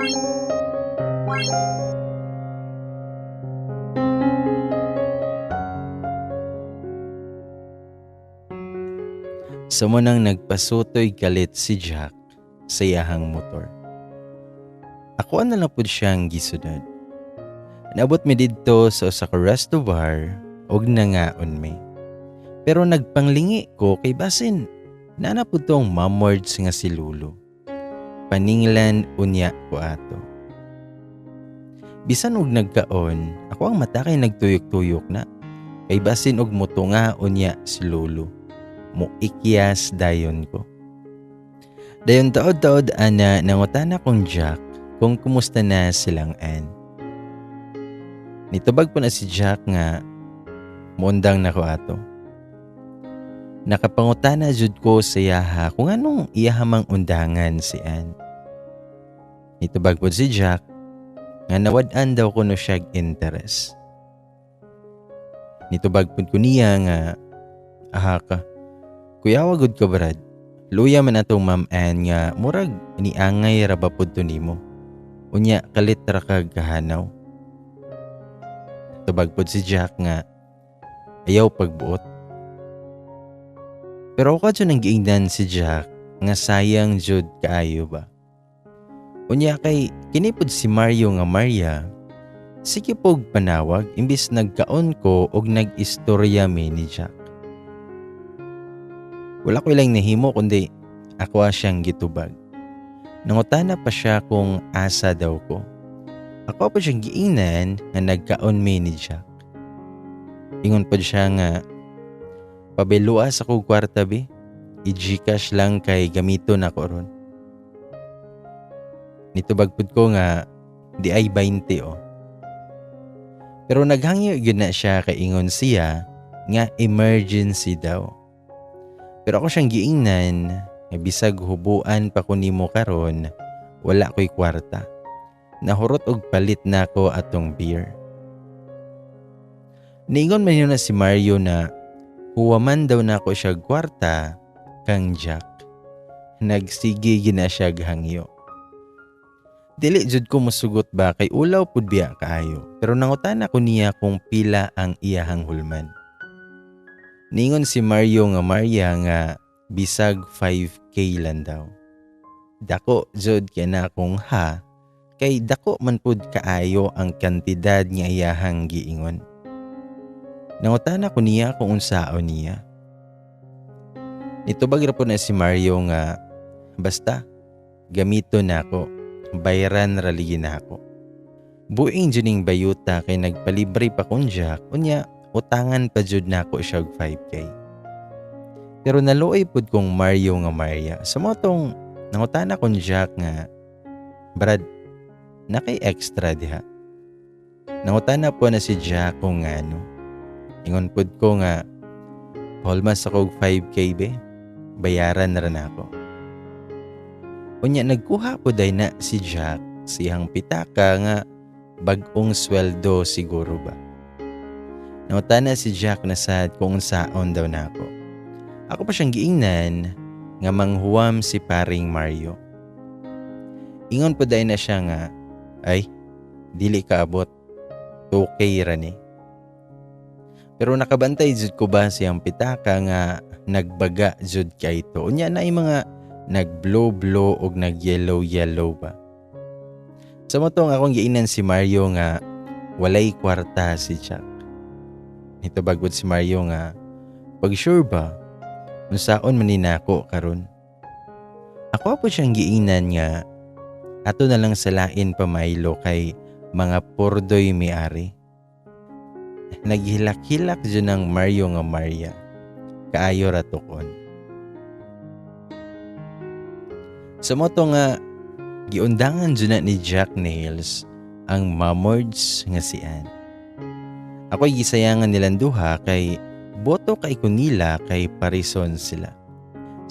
Sumunang nagpasutoy galit si Jack sa iyahang motor. Ako na lang po siyang gisunod. Naabot mi didto sa usa ka resto bar og nangaon mi. Pero nagpanglingi ko kay basin nana po tong mamords nga si Lulu. Paninglan unya ko ato. Bisan og nagkaon, ako ang mata kay nagtuyok-tuyok na. Kay basin og mutunga unya si Lulu. Muikyas dayon ko. Dayon taod-taod ana nangutana kong Jack kung kumusta na silang Ann. Nitubag po na si Jack nga muundang na ko ato. Nakapangutana jud ko sa iyaha kung anong iyahamang undangan si Ann. Nitubag po si Jack nga nawad-an daw ko no siyag interest. Nitubag po ko niya nga aha ka. Kuya wagod ka brad. Luya man atong Ma'am Ann nga murag niangay ra ba pud to nimo. Unya kalit ra kag kahanaw. Tubag pod si Jack nga ayaw pagbuot. Pero ako nang giingnan si Jack nga sayang jud kaayo ba. Unya kay kini pod si Mario nga Maria. Sige pog panawag imbis nagkaon ko og nag-istorya mi ni Jack. Wala ko ilang nahimo kundi ako siyang gitubag. Nangutana pa siya kung asa daw ko. Ako pa siyang giingnan nga nagkaon mi ni Jack. Ingon pa siya nga pabilua sa kong kwarta be. I-Gcash lang kay gamito na ko ron. Nitubag pud ko nga di ay 20 oh. Pero naghangyo gyud na siya kay ingon siya nga emergency daw. Pero ako siyang giingnan, nga bisag hubuan pa ko nimo karon, wala ko'y kwarta. Nahurot og palit na ko atong beer. Niingon man yun na si Mario na huwaman daw na ko siya kwarta kang Jack. Nagsige gina siya hangyo. Dili jud ko musugot ba kay ulaw pud biya kaayo, pero nangutana ko niya kung pila ang iyahang hulman. Ningon si Mario nga Maria nga bisag 5K lang daw. Dako jud kay na akong ha, kay dako man pud kaayo ang kantidad nga iyahang giingon. Nangutana ko niya kung unsaon niya. Nitubag ra po na si Mario nga basta gamito na ako, bayaran ra ligi na ako. Buing juning bayuta kay nagpalibre pa kon Jack unya utangan pa jud nako siya 5K. Pero naluoy pud kong Mario nga Maria. Sa motong nangutana kong Jack nga, Brad, nakay extra diha. Nangutana po na si Jack kung ano. Ingon pud ko nga, holmas ako 5K be, bayaran na rin ako. Unya nagkuha po day na si Jack siyang pitaka nga bag-ong sweldo siguro ba. Nangutana si Jack na sad kung saon daw na ako. Ako pa siyang giingnan nga manghuwam si paring Mario. Ingon po dahil na siya nga, ay, dili ka abot. 2K ra ni. Pero nakabantay jud ko ba siyang pitaka nga nagbaga jud kay ito. Unya na ay mga nag-blow-blow o nag-yellow-yellow ba. Sa motong akong giingnan si Mario nga walay kwarta si Jack. Ito bagod si Mario nga, pag sure ba, unsaon man ninako karon. Ako po siyang giingnan nga, ato na lang salain pamaylo kay mga pordoy may-ari. Naghilak-hilak dyan ng Mario nga Maria, kaayo ratukon. Sa moto nga, giundangan dyan na ni Jack Nails ang mamords nga si Ann. Ako'y gisayangan nilang duha kay boto kay kunila kay parison sila.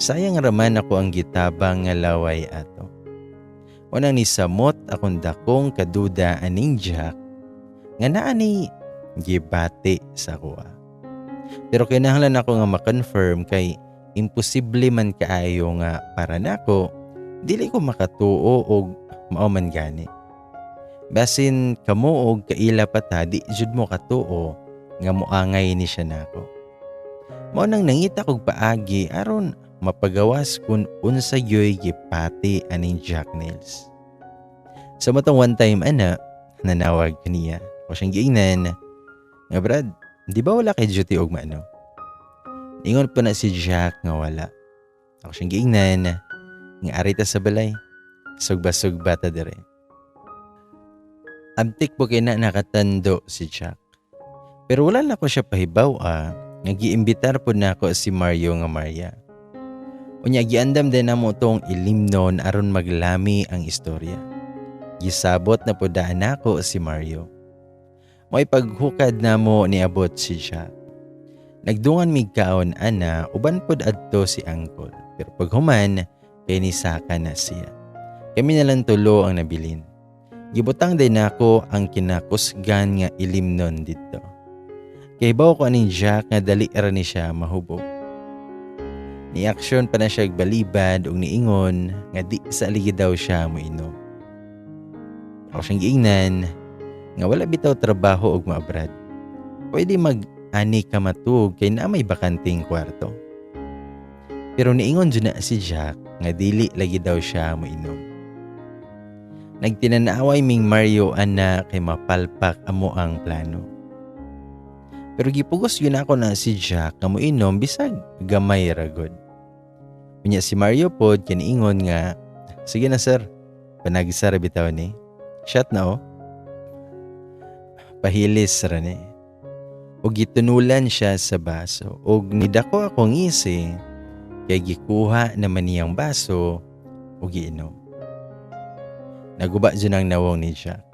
Sayang raman ako ang gitabang nga laway ato. Unang ni samot akong dakong kaduda aning Jack nga naa ni gibati sa kuha. Pero kinahanglan ako nga ma-confirm kay imposible man kaayo nga para nako dili ko makatuo og mao man gani. Basin kamo og kaila pa ta di jud mo katuo nga moangay ni siya nako. Mao nang nangita kog paagi aron mapagawas kung unsa yoy gipati aning Jack Nails. Sa matong one time nanawag kaniya. O siyang giingnan nga Brad, di ba wala kay duty og maano? Ingon pa na si Jack nga wala. Ako siyang giingnan nga arita sa balay. Sugba-sugba ta dire. Abtik po kay na nakatando si Jack. Pero wala na ko siya pahibaw nga giimbitar po na ako si Mario nga Maria. Unya giandam din na mo tong ilimnon aron maglami ang istorya. Gisabot na po daan ako si Mario. Mo'y paghukad na mo niabot si Jack. Nagdungan mig kaon uban pod adto si Uncle. Pero paghuman, penisaka na siya. Kami nalang tulo ang nabilin. Gibutang din ako ang kinakusgan nga ilimnon dito. Kay bawo ko aning Jack nga dali ra ni siya mahubog. Ni aksyon pa na siya balibad ug niingon nga di sa aligi daw siya moinom. Ako siyang giingnan nga wala bitaw trabaho og maabrad. Pwede mag-ani ka matug kay na may bakanting kwarto. Pero niingon dyan na si Jack nga dili lagi daw siya moinom. Nagtinanaaway ming Mario kay mapalpak amo ang plano. Pero gipugos yun ako na si Jack nga moinom bisag gamay ragod. Unya si Mario pod kaniingon nga, sige na sir, panagisara bitaw ni. Shot na Pahilis ra ni. Og gitunulan siya sa baso. Og nidako akong isi kay gikuha naman niyang baso og giinom. Naguba dyan ang nawong ni Jack.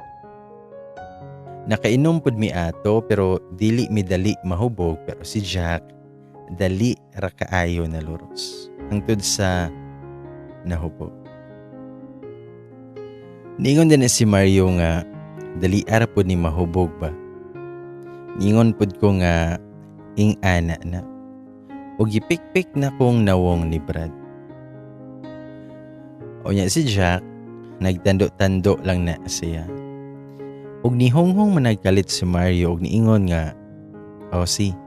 Nakainom pod mi ato pero dili mi dali mahubog pero si Jack dali ra kaayo na luros. Hangtod sa nahubog. Ningon din si Mario nga dali ara pod ni mahubog ba. Ningon pod ko nga ing-ana na. O gipikpik na kong nawong ni Brad. O niya si Jack, nagtando-tando lang na siya. Og nihonghong managkalit si Mario og niingon nga, si,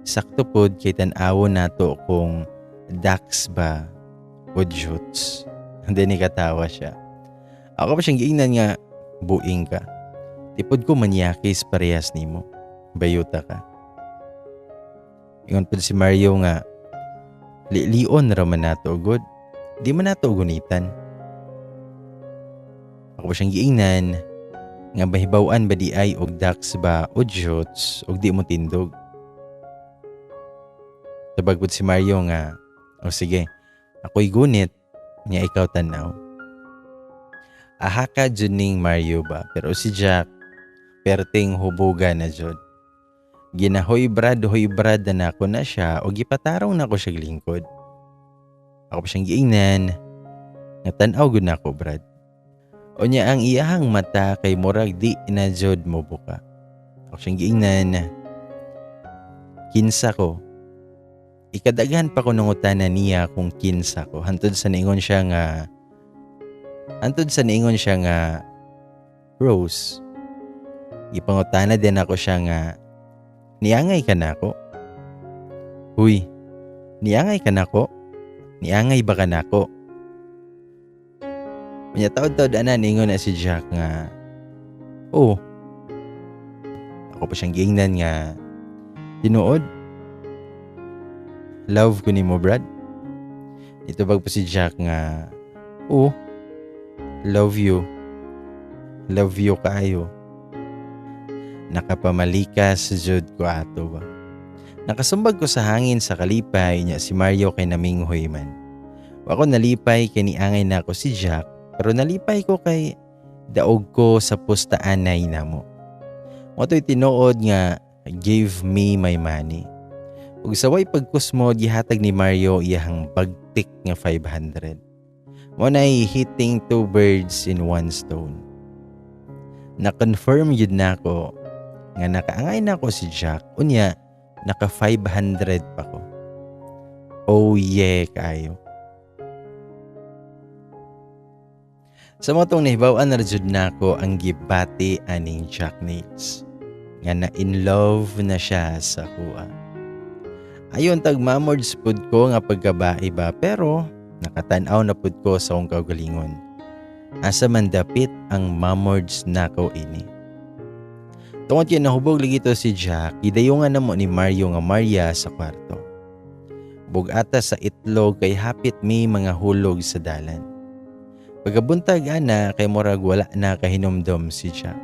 sakto pod kay tan-awon nato kung Dax ba o Jutes. Hindi ni katawa siya. Ako pa siyang giingnan nga, buing ka. Tipod ko manyakis parehas nimo. Bayuta ka. Ingon po si Mario nga, lion raman nato ugod. Di man nato ugunitan. Ako pa siyang giingnan, nga bahibawan ba di ay og Dax ba o Jutes og di mo tindog. Sabag po si Mario nga, sige, ako'y gunit, nga ikaw tanaw. Ahaka dyan ning Mario ba, pero si Jack, perting hubuga na dyan. Ginahoy brad na ako na siya o gipatarong na ako siya lingkod. Ako pa siyang giingnan, nga tanaw gud na ako Brad. O niya ang iyahang mata kay murag di na jud mo buka. Ako siyang giingnan, kinsa ko. Ikadaghan pa ko nangutana niya kung kinsa ko. Hantod sa niingon siya nga, Rose. Ipangutana din ako siya nga, niangay ka na ako? Huy, niangay ka na ako? Niangay ba ka na ako? Manya taod-taod ningon na si Jack nga, oo. Ako pa siyang giingnan nga, tinuod? Love ko ni mo, Brad. Ito bag pa si Jack nga, oo. Love you. Love you kaayo. Nakapamalikas jud ko ato ba. Nakasumbag ko sa hangin sa kalipay niya si Mario kay naminghoy man. Ako nalipay kay niangay na ako si Jack, pero nalipay ko kay daog ko sa pustaanay namo. Moto'y tinuod nga give me my money. Ug saway pagkusmo gihatag ni Mario iyahang bagtik nga 500. Mo nay hitting two birds in one stone. Na-confirm yun na ako nga nakaangay na ako si Jack, unya naka 500 pa ko. Oh yeah, kayo. Sa motong nahibaw-an na jud nako ang gibati aning Jack Nails. Nga na in love na siya sa kuha. Ayon tagmamords pud ko nga pagkabae ba pero nakatan-aw na pud ko sa akong kaugalingon. Asa man dapit ang mamords nako ini. Tungod kay nahubog lagi to si Jack, gidayungan namo ni Mario nga Maria sa kwarto. Bugata sa itlog kay hapit may mga hulog sa dalan. Pagabuntag ana kay murag wala na kahinomdom si Jack.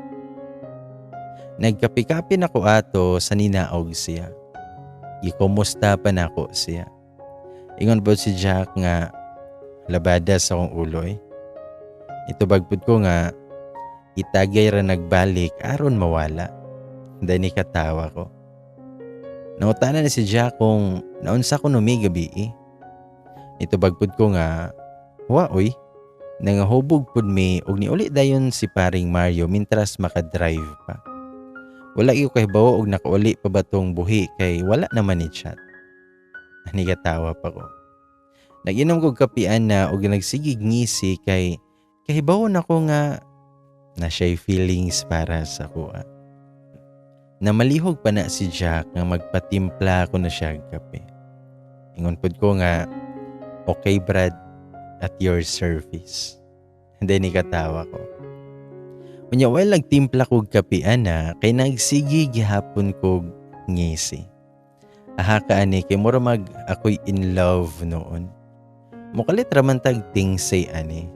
Nagkapi-kapi nako ato sa ninaog siya. Gikumusta pa nako siya. Ingon po si Jack nga labada sa akong uloy. Ito bagpud ko nga itagay ra nagbalik aron mawala. Dani katawa ko. Nautanan na si Jack kung naunsa ko numi gabi eh. Ito bagpud ko nga waoy nangahubog pud mi og niuli dayon si paring Mario mintras makadrive pa. Wala iyo kahibaw og nakauli pa ba tong buhi kay wala naman ni chat. Ani katawa pa ko. Nag-inom kog kapian na og nagsigig ngisi kay kahibaw nako nga na siya'y feelings para sa kuha. Namalihog pa na si Jack nga magpatimpla ko na siya kape. Ingon pud ko nga, okay Brad, at your service. Hindi ni katawa ko. Unya while nagtimpla kog kape ana, kay nagsigi gihapon kog ngisi. Aha ka ani kay mura mag ako'y in love noon. Mukalit raman tag things say ani.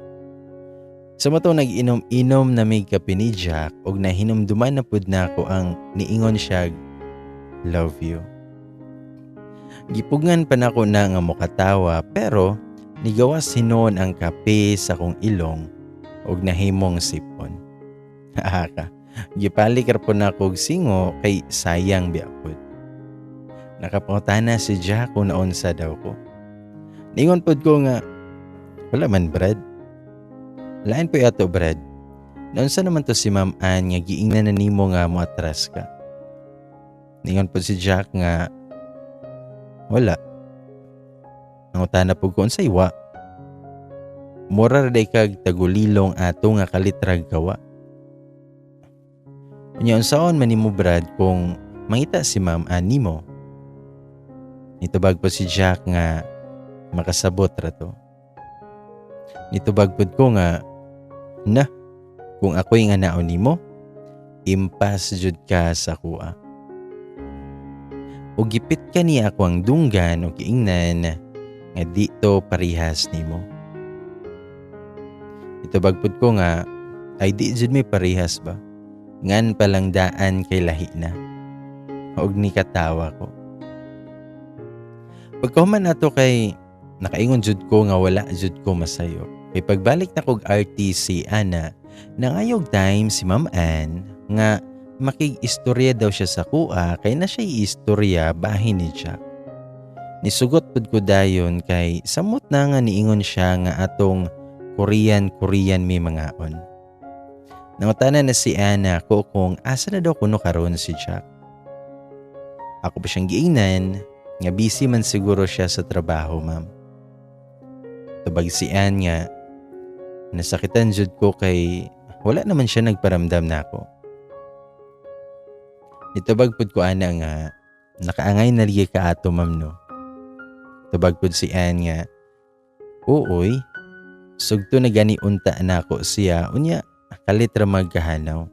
Sa matong nag-inom-inom na may kape ni Jack og nahinumduman na pud nako ang niingon siya, love you. Gipugngan pa nako na nga mokatawa pero nigawas hinon ang kape sa kong ilong og nahimong sipon. Ka, gipalikar po nako og singo kay sayang biapod. Nakapangutana si Jack kung naunsa daw ko. Ningon pud ko nga, wala man Brad. Lain po yato Brad. Naunsa naman to si Ma'am Ann nga giingnan na nimo nga moatras ka. Ningon po si Jack nga wala. Nangutana po ko unsay wa. Mura day kag tagulilong ato nga kalitrag gawa. Unya unsaon man nimo Brad kung mangita si Ma'am Ann nimo. Nitubag po si Jack nga makasabot ra to. Nitubag pud ko nga na, kung ako'y nga naon nimo, impas jud ka sa kuha. O gipit ka niya ako ang dunggan o giingnan nga dito parihas nimo. Ito bagpud ko nga, ay di jud may parihas ba? Ngan palang daan kay lahi na. Og ni katawa ko. Pagkahuman nato kay nakaingon jud ko nga wala jud ko masayo. Kay pagbalik na kog RTC ana, nangayog time si Ma'am Ann nga makig-istorya daw siya sa kuha kay na siya'y istorya bahin ni Jack. Nisugot pud ko dayon kay samot na nga niingon siya nga atong Korean may mangaon. Nangutana na si Anna ko kung asa na daw kuno karon si Jack. Ako pa siyang giingnan nga busy man siguro siya sa trabaho ma'am. Tubag si Ann nga nasakitan jud ko kay wala naman siya nagparamdam nako. Nitubag pud ko ana nga nakaangay na liya ka ato ma'am no. Tubag pud si Ann nga uoy sugto na gani unta nako siya unya kalit ra magkahanaw.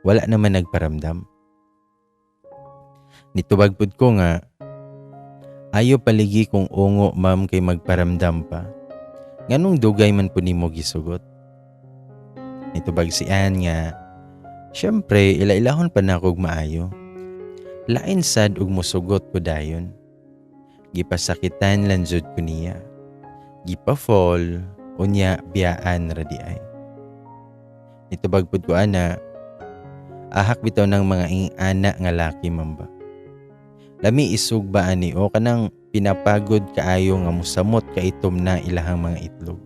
Wala naman nagparamdam. Nitubag pud ko nga ayo paligi kung ungo ma'am kay magparamdam pa. Nganong dugay man po nimo gisugot. Nitubag si Ann nga, syempre ila-ilahon pa na kog maayo. Lain sad og musugot ko dayon. Gipasakitan lang jud ko niya. Gipa-fall, unya biyaan ra di ay. Nitubag pud ko ana, ahak bitaw ng mga ing-ana nga laki mamba. Lami isug ba ani o kanang pinapagod kaayo nga musamot kaitom na ilahang mga itlog.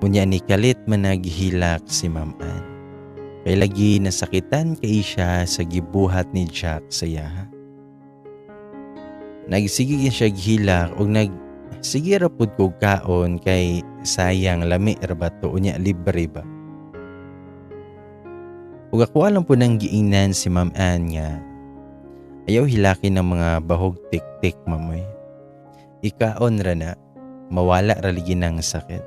Unya ni kalit man naghilak si Ma'am Ann. Kay lagi nasakitan kay siya sa gibuhat ni Jack sa yaha. Nagsigig siya gihilak og nagsige ra pud kog kaon kay sayang lami ra ba to unya libre ba. Ug ako alam po nang giingnan si Ma'am Ann nga ayaw hilaki ng mga bahog tik-tik mamoy. Ikaon ra na mawala ra ligi ng sakit.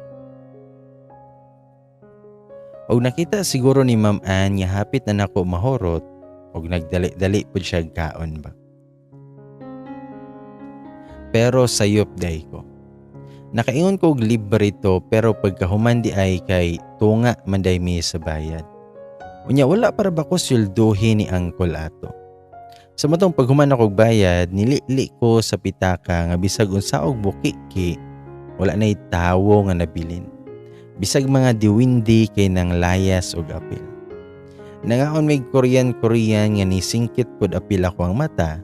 Og nakita siguro ni Ma'am Ann nga hapit na nako mahorot og nagdali-dali pud siya kaon ba. Pero sayop day ko. Nakaingon ko og libre to pero pagkahuman di ay kay tunga man day mi sa bayad. Unya wala para ba ko sweldohin ni Uncle ato. Sa matong paghuman ako og bayad, nilili ko sa pitaka nga bisag unsa og bukiki, wala nay tawo nga nabilin. Bisag mga diwindi kay nang layas og apil. Nangaon may Korean nga nisingkit pod apil ako ang mata,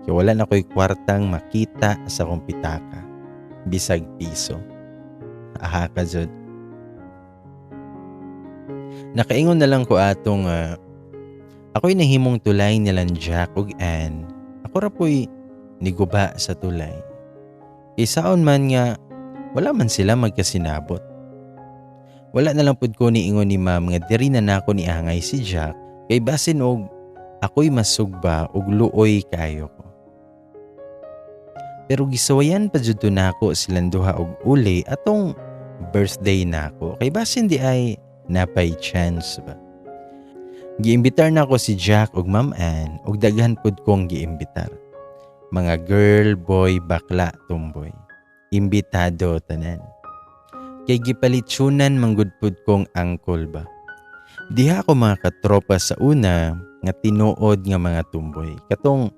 kay wala na ko'y kwartang makita sa kong pitaka. Bisag piso. Aha ka jud. Nakaingon na lang ko atong ako'y nahimong tulay nilang Jack ug Ann. Ako ra po'y niguba sa tulay. Isaon man nga wala man sila magkasinabot. Wala na lang pud ko niingon ni Ma'am nga diri na nako ni angay si Jack kay basin og ako'y masugba og luoy kaayo ko. Pero gisawayan pa jud to nako silang duha og uli atong birthday nako kay basin di ay napay chance ba. Giimbitar na ako si Jack ug Ma'am Ann ug daghan pud kong giimbitar. Mga girl, boy, bakla, tumboy. Imbitado tanan. Kay gipalitsunan manggud pud kong uncle ba. Diha ako mga katropa sa una nga tinuod nga mga tumboy. Katong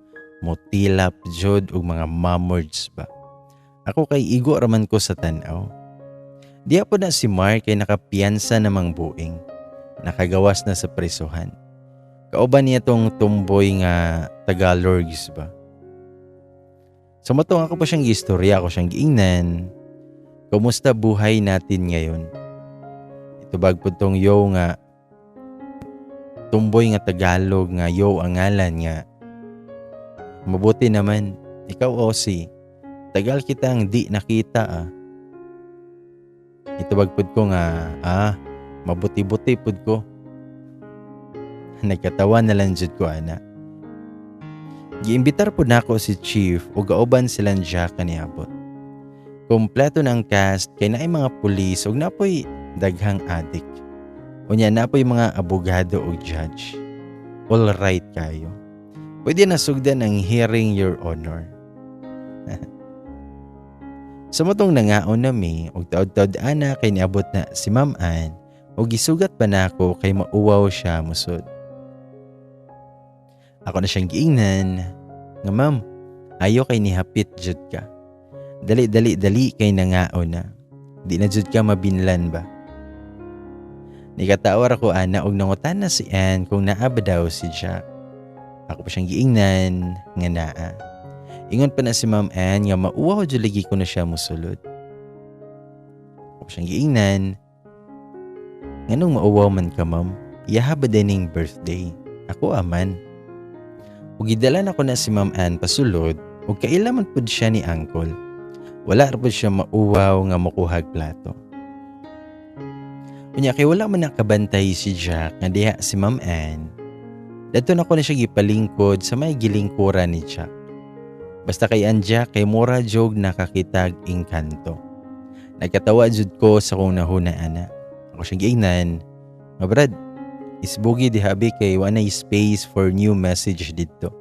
motilap jud ug mga mamords ba. Ako kay igo raman ko sa tan-aw. Diha po na si Mark kay nakapiyansa namang buing. Nakagawas na sa presuhan. Kauban niya tong tumboy nga Tagalorgs ba. So matong ako pa siyang gistorya, ako siyang giingnan. Kumusta buhay natin ngayon? Itubag po tong yo nga tumboy nga Tagalog nga yo ang ngalan nga. Mabuti naman. Ikaw Osi, tagal kitang di nakita Itubag pud ko nga, mabuti-buti pud ko. Nagkatawa na lang jud ko ana. Giimbitar pud nako si Chief ug gauban silang Jack kaniabot. Kompleto ng cast kay naay mga pulis ug napoy daghang adik. Unya napoy mga abogado ug judge. All right kayo. Pwede na sugdan ang hearing, Your Honor. Sa matong nangaon nami og taod-taod ana kay niabot na si Ma'am Ann og gisugat pa nako kay mauwaw siya musod. Ako na siyang giingnan nga ma'am, ayo kay nihapit jud ka. Dali kay nangaon na. Di na jud ka mabinlan ba? Nikatawar ako ana og nangutan na si Ann kung naa ba daw si Jack. Ako pa siyang giingnan nga naa. Ingon pa na si Ma'am Ann nga mauwaw jud lagi ko na siya musulod. Ako siyang giingnan. Nganong mauwaw man ka ma'am? Iyaha ba dining birthday? Ako aman. Ug gidala na ko na si Ma'am Ann pasulod ug kaila man pud siya ni Uncle. Wala ra pud siya mauwaw nga mokuhag plato. Unya kay wala man nakabantay si Jack nga diha si Ma'am Ann. Dadto na ko na siya gipalingkod sa may gilingkuran ni Jack. Basta kay Anja kay mura jog nakakitag engkanto. Nagkatawa jud ko sa kong nahuna ana. Ako siyang giingnan. Nga brad, isbugi dihabi kay wanay space for new message didto.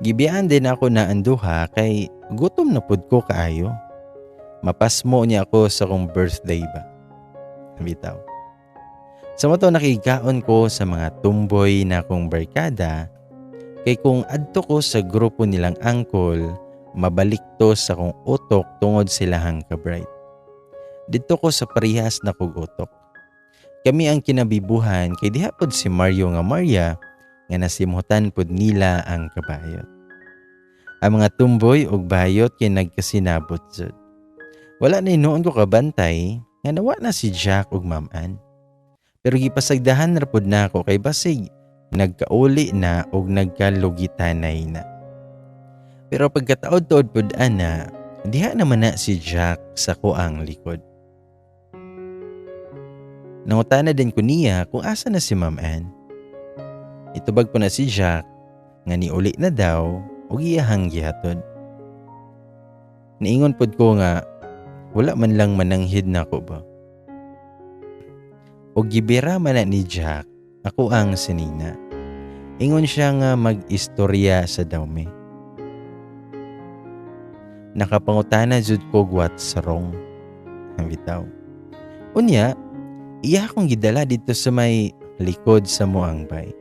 Gibiyaan din ako na anduha kay gutom na pud ko kaayo. Mapasmo niya ako sa kong birthday ba. Bitaw. Sa mato nakikaon ko sa mga tumboy na akong barkada. Kay kung adto ko sa grupo nilang uncle, mabalik to sa kong utok tungod silahang ka-bright. Dito ko sa parihas na kog utok. Kami ang kinabibuhan kay diha pod si Mario nga Maria nga nasimhutan pod nila ang kabayot. Ang mga tumboy og bayot kay nagkasinabot jud. Wala na noon ko kabantay nga nawa na si Jack ug Ma'am Ann. Pero gipasagdahan ra pod nako kay basig nagkauli na og nagkalugitanay na. Pero pagkataod-taod pud ana, Diha naman na si Jack sa kuang likod. Nangutana din ko niya kung asa na si Ma'am Ann. Itubag po na si Jack nga niuli na daw o iyahang gihatod. Niingon pod ko nga wala man lang mananghid na ko ba. O gibira man na ni Jack ako ang sinina. Ingon siya nga mag-istorya sa dawme. Nakapangutana jud ko what's wrong. Ang bitaw. Unya, iya akong gidala dito sa may likod sa muang bay.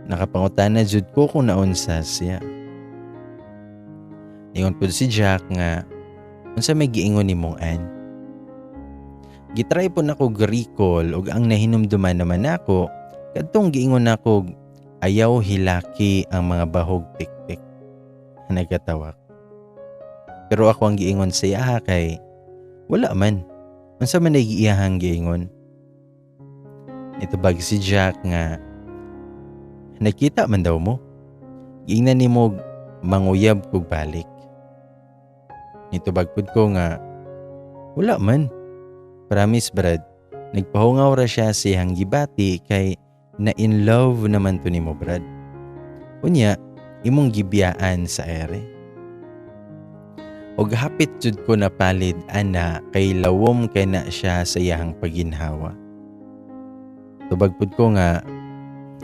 Nakapangutana jud ko kung naunsa siya. Ingon po si Jack nga unsa may giingon ni Mong Ann. Gitry po nako recall og ang nahinumduman naman nako kadtong giingon nako ayaw hilaki ang mga bahog tiktik. Nagkatawa. Pero ako ang giingon sa iya kay wala man. Unsa man ay giiyahang giingon. Itubag si Jack nga nakita man daw mo. Giingnan nimo manguyab kog balik. Itubag pud ko nga wala man. Promise brad. Nagpahungaw ra siya siyang gibati kay na in love naman to nimo brad. Unya imong gibiyaan sa ere. Og hapit jud ko na palid ana kay lawom kay na siya sa iyang paginhawa. Tubag pud ko nga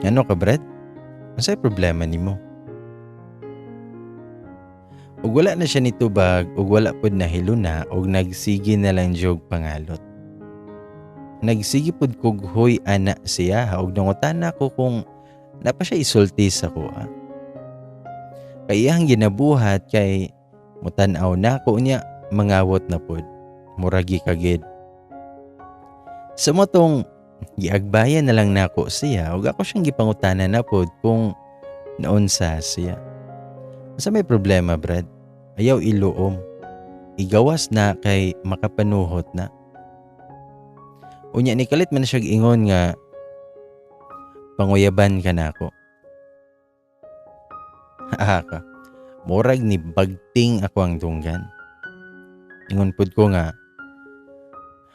ano ka brad? Unsay problema nimo? Og wala na siya nitubag og wala pud nahiluna og nagsigi na lang jog pangalot. Nagsigi pud kog hoy ana siya og nangutana ko kung napa siya isulti sa kuha. Kay iyang ginabuhat kay mutan-aw na ko niya mangawot na pud. Muragi kagid. Sa motong giagbayan na lang nako siya ug ako siyang gipangutana na pud kung naunsa siya. Sa may problema brad, ayaw iluom. Igawas na kay makapanuhot na. Unya ni kalit man siya ingon nga panguyaban ka nako. Ka. Murag ni bagting ako ang dunggan. Ingon pud ko nga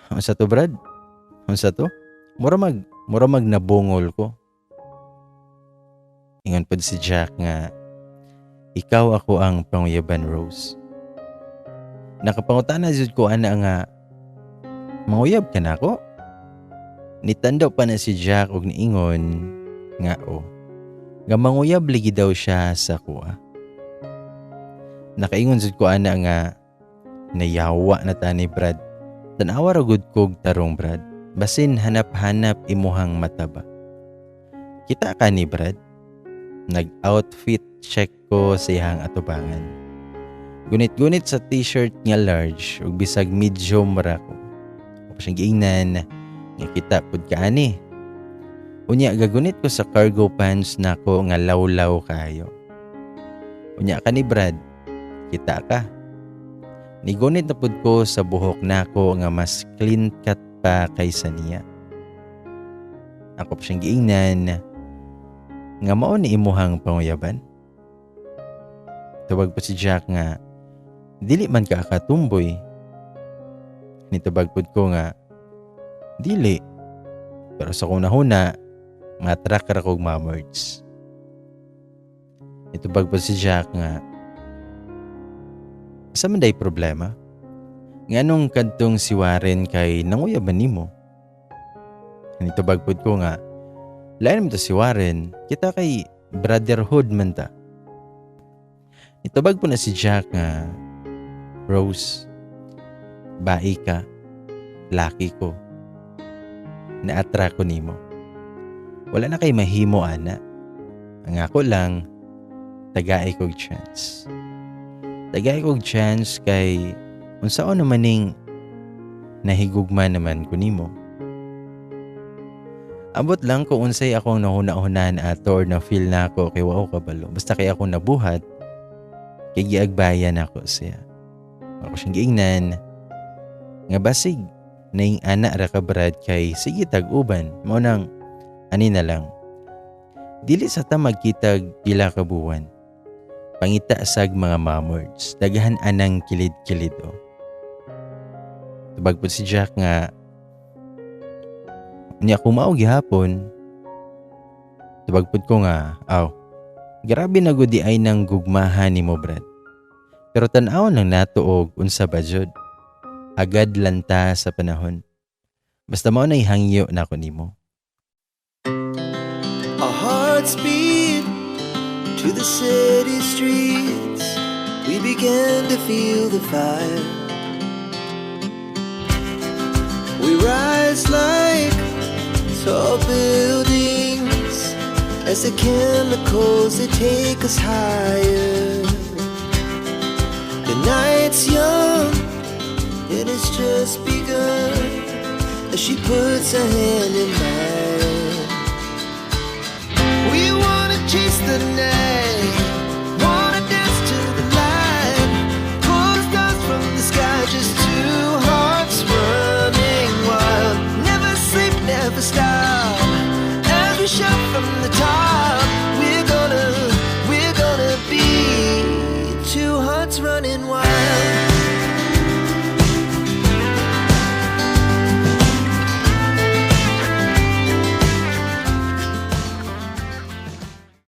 unsa to brad? Unsa to? Mura mag nabungol ko. Ingon pud si Jack nga ikaw ako ang panguyaban Rose. Nakapangutana jud ko ana nga manguyab ka nako? Nitandaw pa na si Jack og niingon nga nga manguyab ligi daw siya sa kuha. Nakaingon jud ko ana nga nayawa na ta ni Brad. Tanawa ra gud kog tarong Brad. Basin hanap-hanap imuhang mataba. Kita ka ni Brad. Nag-outfit check ko sa iyang atubangan. Gunit-gunit sa t-shirt nga large ug bisag medium ra ko. Ako siyang giingnan nga kita pud kaani. Unya gagunit ko sa cargo pants nako nga lawlaw kayo. Unya ka ni Brad, kita ka. Nigunit na pud ko sa buhok nako nga mas clean cut pa kaysa niya. Ako pa siyang giingnan nga mao ni imuhang panguyaban. Tawag pa si Jack nga dili man ka katumboy. Nitubag pud ko nga dili. Pero sa kunahuna matrak ra kog mamerds. Itubag pa si Jack nga asa man day problema? Nganong kadtong si Warren kay nanguyaban nimo? Itubag pud ko nga lain man to si Warren, kita kay brotherhood man ta. Itubag po na si Jack nga Rose, bai ka, laki ko, na-attract ko nimo. Wala na kay mahimo ana. Ang ako lang tagaay kog chance. Tagay kog chance kay unsaon naman ning nahigugma naman ko nimo. Abot lang kung unsay akong nahuna-hunan ato or na-feel na ako kay wao kabalo. Basta kay ako nabuhat, kay giagbayan ako siya. Ako siyang giingnan, nga basig, naing ana ra ka Brad kay sige tag-uban, mao nang ani na lang. Dili sa ta magkitag pila ka buwan. pangita sag mga mamods, dagahan anang kilid-kilid o. Tubag po si Jack nga, niya kumao gihapon. Tubag po ko nga, grabe na gudi ay nang gugmahan ni mo Brad. Pero tanaw lang natuog unsa ba jud. Agad lanta sa panahon. Basta mao na ihangyo na ko nimo. Our hearts beat to the city streets. We began to feel the fire. We rise like tall buildings as the chemicals they take us higher. The night's young, it has just begun as she puts her hand in mine. We wanna chase the night, wanna dance to the light, pull the stars from the sky, just two hearts running wild. Never sleep, never stop, as we shout from the top.